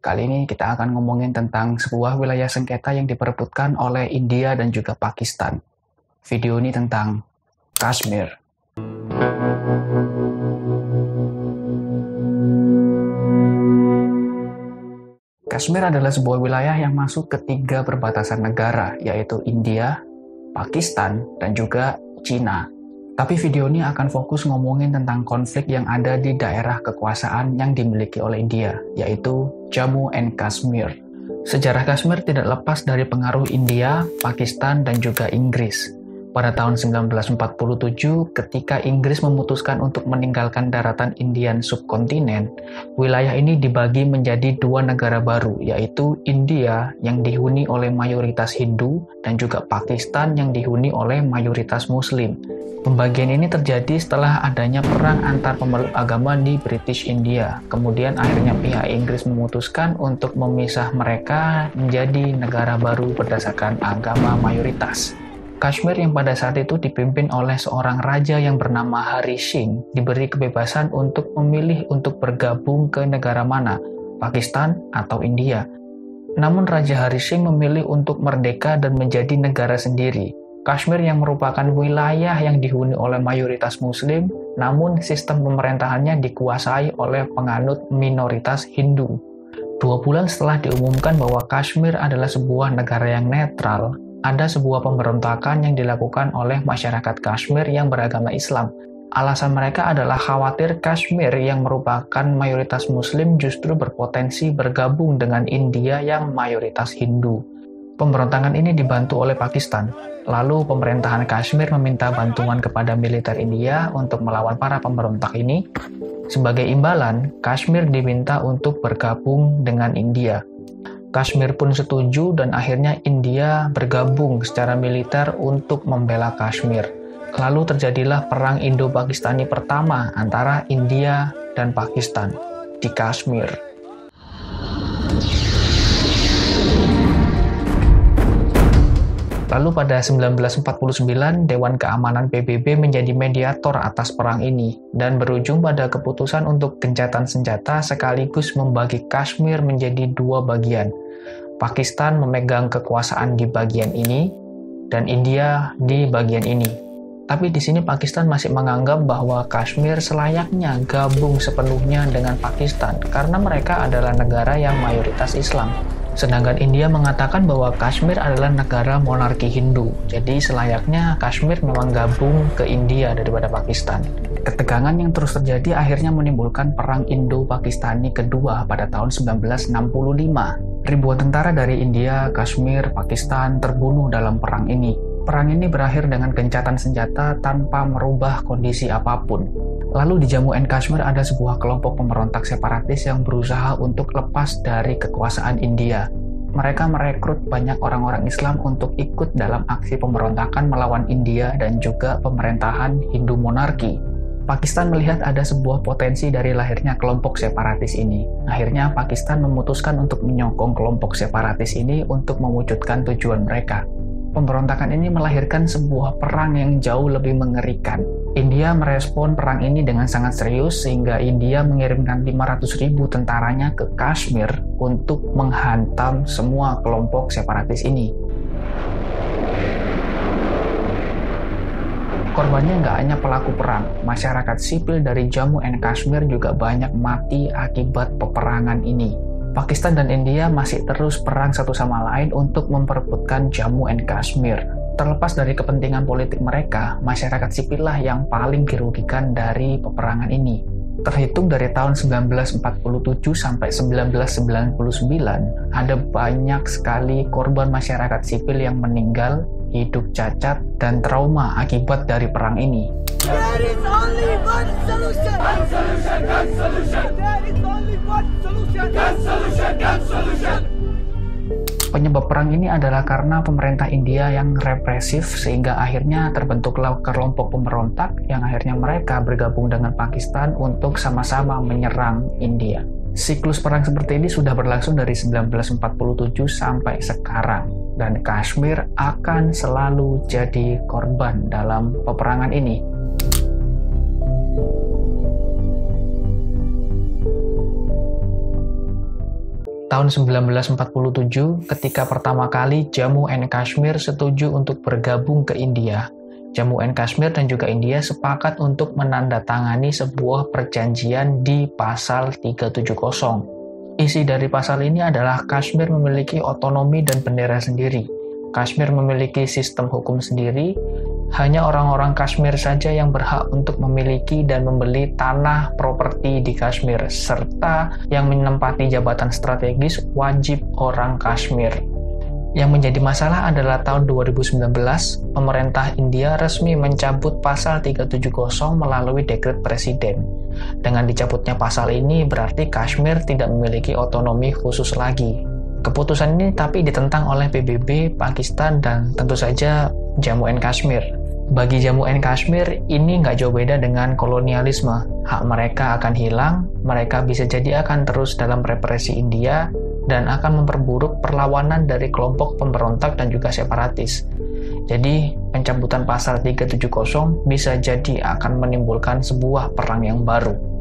Kali ini kita akan ngomongin tentang sebuah wilayah sengketa yang diperebutkan oleh India dan juga Pakistan. Video ini tentang Kashmir. Kashmir adalah sebuah wilayah yang masuk ke 3 perbatasan negara, yaitu India, Pakistan, dan juga Cina. Tapi video ini akan fokus ngomongin tentang konflik yang ada di daerah kekuasaan yang dimiliki oleh India, yaitu Jammu and Kashmir. Sejarah Kashmir tidak lepas dari pengaruh India, Pakistan, dan juga Inggris. Pada tahun 1947, ketika Inggris memutuskan untuk meninggalkan daratan Indian subkontinen, wilayah ini dibagi menjadi 2 negara baru, yaitu India yang dihuni oleh mayoritas Hindu dan juga Pakistan yang dihuni oleh mayoritas Muslim. Pembagian ini terjadi setelah adanya perang antar pemeluk agama di British India. Kemudian akhirnya pihak Inggris memutuskan untuk memisah mereka menjadi negara baru berdasarkan agama mayoritas. Kashmir yang pada saat itu dipimpin oleh seorang raja yang bernama Hari Singh diberi kebebasan untuk memilih untuk bergabung ke negara mana, Pakistan atau India. Namun Raja Hari Singh memilih untuk merdeka dan menjadi negara sendiri. Kashmir yang merupakan wilayah yang dihuni oleh mayoritas Muslim, namun sistem pemerintahannya dikuasai oleh penganut minoritas Hindu. 2 bulan setelah diumumkan bahwa Kashmir adalah sebuah negara yang netral, ada sebuah pemberontakan yang dilakukan oleh masyarakat Kashmir yang beragama Islam. Alasan mereka adalah khawatir Kashmir yang merupakan mayoritas Muslim justru berpotensi bergabung dengan India yang mayoritas Hindu. Pemberontakan ini dibantu oleh Pakistan. Lalu pemerintahan Kashmir meminta bantuan kepada militer India untuk melawan para pemberontak ini. Sebagai imbalan, Kashmir diminta untuk bergabung dengan India. Kashmir pun setuju dan akhirnya India bergabung secara militer untuk membela Kashmir. Lalu terjadilah perang Indo-Pakistani pertama antara India dan Pakistan di Kashmir. Lalu pada 1949, Dewan Keamanan PBB menjadi mediator atas perang ini dan berujung pada keputusan untuk gencatan senjata sekaligus membagi Kashmir menjadi 2 bagian. Pakistan memegang kekuasaan di bagian ini dan India di bagian ini. Tapi di sini Pakistan masih menganggap bahwa Kashmir selayaknya gabung sepenuhnya dengan Pakistan karena mereka adalah negara yang mayoritas Islam. Sedangkan India mengatakan bahwa Kashmir adalah negara monarki Hindu, jadi selayaknya Kashmir memang gabung ke India daripada Pakistan. Ketegangan yang terus terjadi akhirnya menimbulkan perang Indo-Pakistani kedua pada tahun 1965. Ribuan tentara dari India, Kashmir, Pakistan terbunuh dalam perang ini. Perang ini berakhir dengan gencatan senjata tanpa merubah kondisi apapun. Lalu di Jammu and Kashmir ada sebuah kelompok pemberontak separatis yang berusaha untuk lepas dari kekuasaan India. Mereka merekrut banyak orang-orang Islam untuk ikut dalam aksi pemberontakan melawan India dan juga pemerintahan Hindu monarki. Pakistan melihat ada sebuah potensi dari lahirnya kelompok separatis ini. Akhirnya Pakistan memutuskan untuk menyokong kelompok separatis ini untuk mewujudkan tujuan mereka. Pemberontakan ini melahirkan sebuah perang yang jauh lebih mengerikan. India merespon perang ini dengan sangat serius sehingga India mengirimkan 500.000 tentaranya ke Kashmir untuk menghantam semua kelompok separatis ini. Korbannya nggak hanya pelaku perang, masyarakat sipil dari Jammu and Kashmir juga banyak mati akibat peperangan ini. Pakistan dan India masih terus perang satu sama lain untuk memperebutkan Jammu and Kashmir. Terlepas dari kepentingan politik mereka, masyarakat sipil lah yang paling dirugikan dari peperangan ini. Terhitung dari tahun 1947 sampai 1999, ada banyak sekali korban masyarakat sipil yang meninggal, hidup cacat, dan trauma akibat dari perang ini. There is only one solution. One solution, one solution. There is only one solution. One solution, one solution. Penyebab perang ini adalah karena pemerintah India yang represif sehingga akhirnya terbentuklah kelompok pemberontak yang akhirnya mereka bergabung dengan Pakistan untuk sama-sama menyerang India. Siklus perang seperti ini sudah berlangsung dari 1947 sampai sekarang dan Kashmir akan selalu jadi korban dalam peperangan ini. tahun 1947 ketika pertama kali Jammu and Kashmir setuju untuk bergabung ke India. Jammu and Kashmir dan juga India sepakat untuk menandatangani sebuah perjanjian di pasal 370. Isi dari pasal ini adalah Kashmir memiliki otonomi dan bendera sendiri. Kashmir memiliki sistem hukum sendiri. Hanya orang-orang Kashmir saja yang berhak untuk memiliki dan membeli tanah properti di Kashmir, serta yang menempati jabatan strategis wajib orang Kashmir. Yang menjadi masalah adalah tahun 2019, pemerintah India resmi mencabut pasal 370 melalui dekret presiden. Dengan dicabutnya pasal ini berarti Kashmir tidak memiliki otonomi khusus lagi. Keputusan ini tapi ditentang oleh PBB, Pakistan, dan tentu saja Jammu and Kashmir. Bagi Jammu and Kashmir, ini nggak jauh beda dengan kolonialisme. Hak mereka akan hilang, mereka bisa jadi akan terus dalam represi India, dan akan memperburuk perlawanan dari kelompok pemberontak dan juga separatis. Jadi, pencabutan pasal 370 bisa jadi akan menimbulkan sebuah perang yang baru.